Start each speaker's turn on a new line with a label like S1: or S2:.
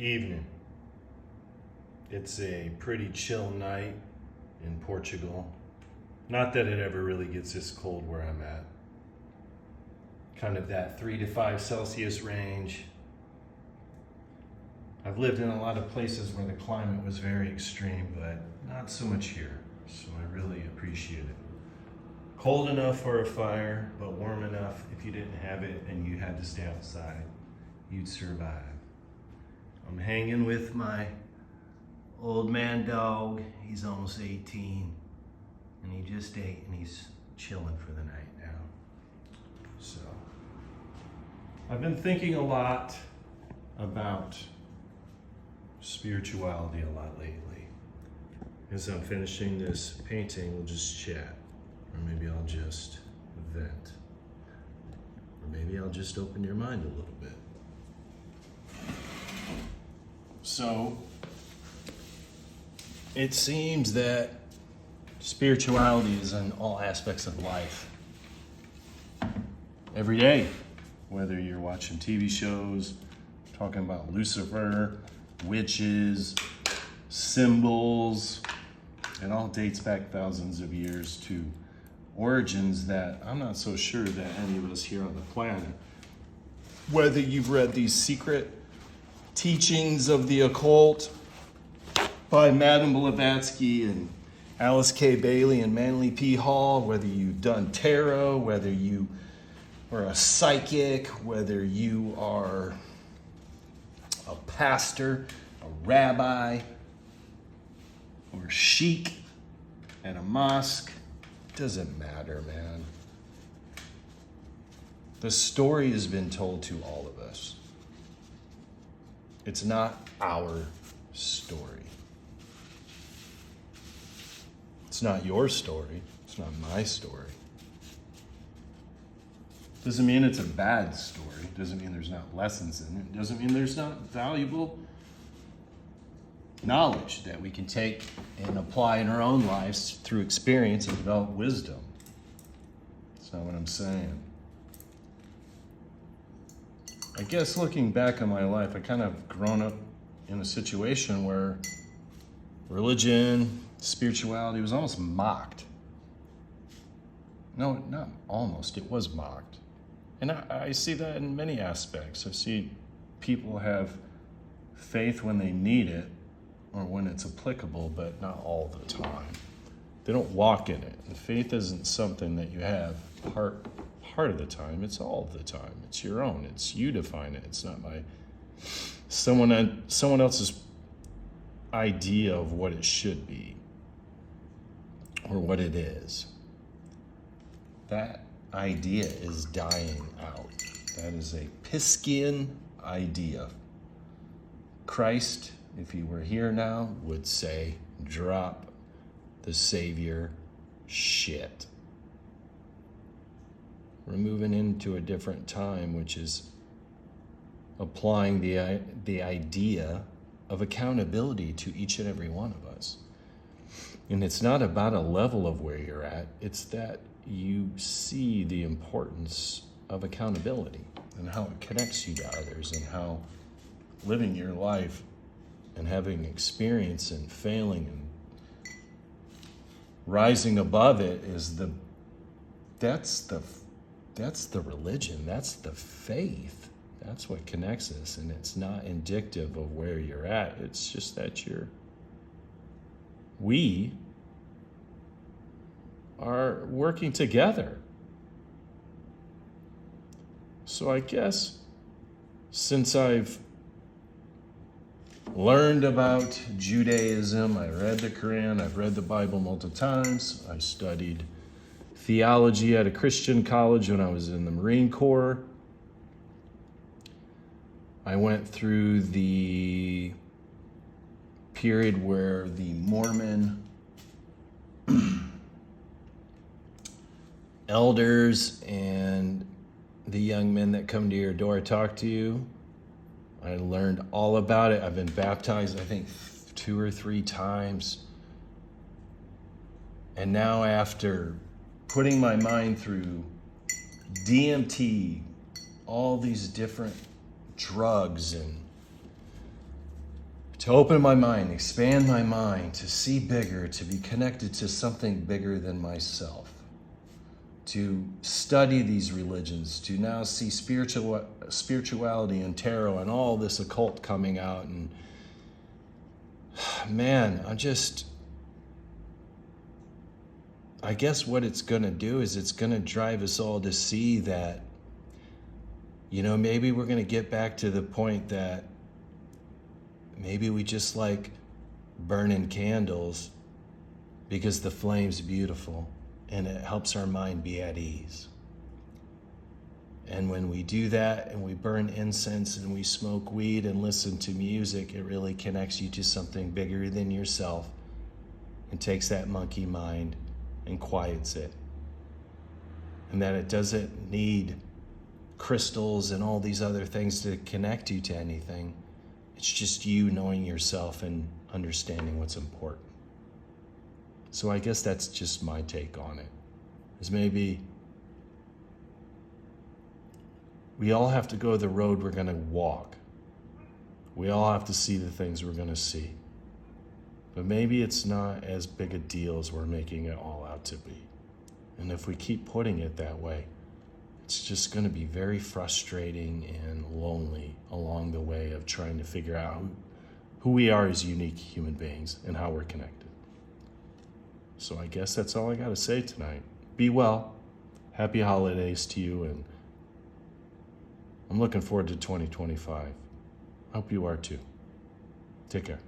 S1: Evening. It's a pretty chill night in Portugal. Not that it ever really gets this cold where I'm at. Kind of that 3 to 5 Celsius range. I've lived in a lot of places where the climate was very extreme, but not so much here. So I really appreciate it. Cold enough for a fire, but warm enough if you didn't have it and you had to stay outside, you'd survive. I'm hanging with my old man dog. He's almost 18 and he just ate and he's chilling for the night now. So I've been thinking a lot about spirituality a lot lately. As I'm finishing this painting, we'll just chat. Or maybe I'll just vent. Or maybe I'll just open your mind a little bit. So, it seems that spirituality is in all aspects of life. Every day, whether you're watching TV shows, talking about Lucifer, witches, symbols, it all dates back thousands of years to origins that I'm not so sure that any of us here on the planet, whether you've read these secret teachings of the occult by Madame Blavatsky and Alice K. Bailey and Manly P. Hall, whether you've done tarot, whether you are a psychic, whether you are a pastor, a rabbi, or sheik at a mosque, doesn't matter, man. The story has been told to all of us. It's not our story. It's not your story. It's not my story. Doesn't mean it's a bad story. Doesn't mean there's not lessons in it. Doesn't mean there's not valuable knowledge that we can take and apply in our own lives through experience and develop wisdom. That's not what I'm saying. I guess looking back on my life, I kind of grown up in a situation where religion, spirituality was almost mocked. No, not almost, it was mocked. And I see that in many aspects. I see people have faith when they need it or when it's applicable, but not all the time. They don't walk in it. And faith isn't something that you have part of the time. It's all the time. It's your own. It's you define it. It's not by someone else's idea of what it should be or what it is. That idea is dying out. That is a Piscean idea. Christ, if he were here now, would say, drop the Savior shit. We're moving into a different time, which is applying the idea of accountability to each and every one of us. And it's not about a level of where you're at, it's that you see the importance of accountability and how it connects you to others and how living your life and having experience and failing and rising above it is that's the religion, that's the faith. That's what connects us, and it's not indicative of where you're at. It's just that we are working together. So I guess since I've learned about Judaism, I read the Quran, I've read the Bible multiple times, I studied theology at a Christian college when I was in the Marine Corps. I went through the period where the Mormon elders and the young men that come to your door talk to you. I learned all about it. I've been baptized, I think, 2 or 3 times. And now after putting my mind through DMT, all these different drugs and to open my mind, expand my mind, to see bigger, to be connected to something bigger than myself, to study these religions, to now see spirituality and tarot and all this occult coming out. And man, I guess what it's going to do is it's going to drive us all to see that, maybe we're going to get back to the point that maybe we just like burning candles because the flame's beautiful and it helps our mind be at ease. And when we do that and we burn incense and we smoke weed and listen to music, it really connects you to something bigger than yourself and takes that monkey mind and quiets it. And that it doesn't need crystals and all these other things to connect you to anything. It's just you knowing yourself and understanding what's important. So I guess that's just my take on it. Is maybe we all have to go the road we're going to walk. We all have to see the things we're going to see. But maybe it's not as big a deal as we're making it all out to be. And if we keep putting it that way, it's just going to be very frustrating and lonely along the way of trying to figure out who we are as unique human beings and how we're connected. So I guess that's all I got to say tonight. Be well. Happy holidays to you, and I'm looking forward to 2025. I hope you are too. Take care.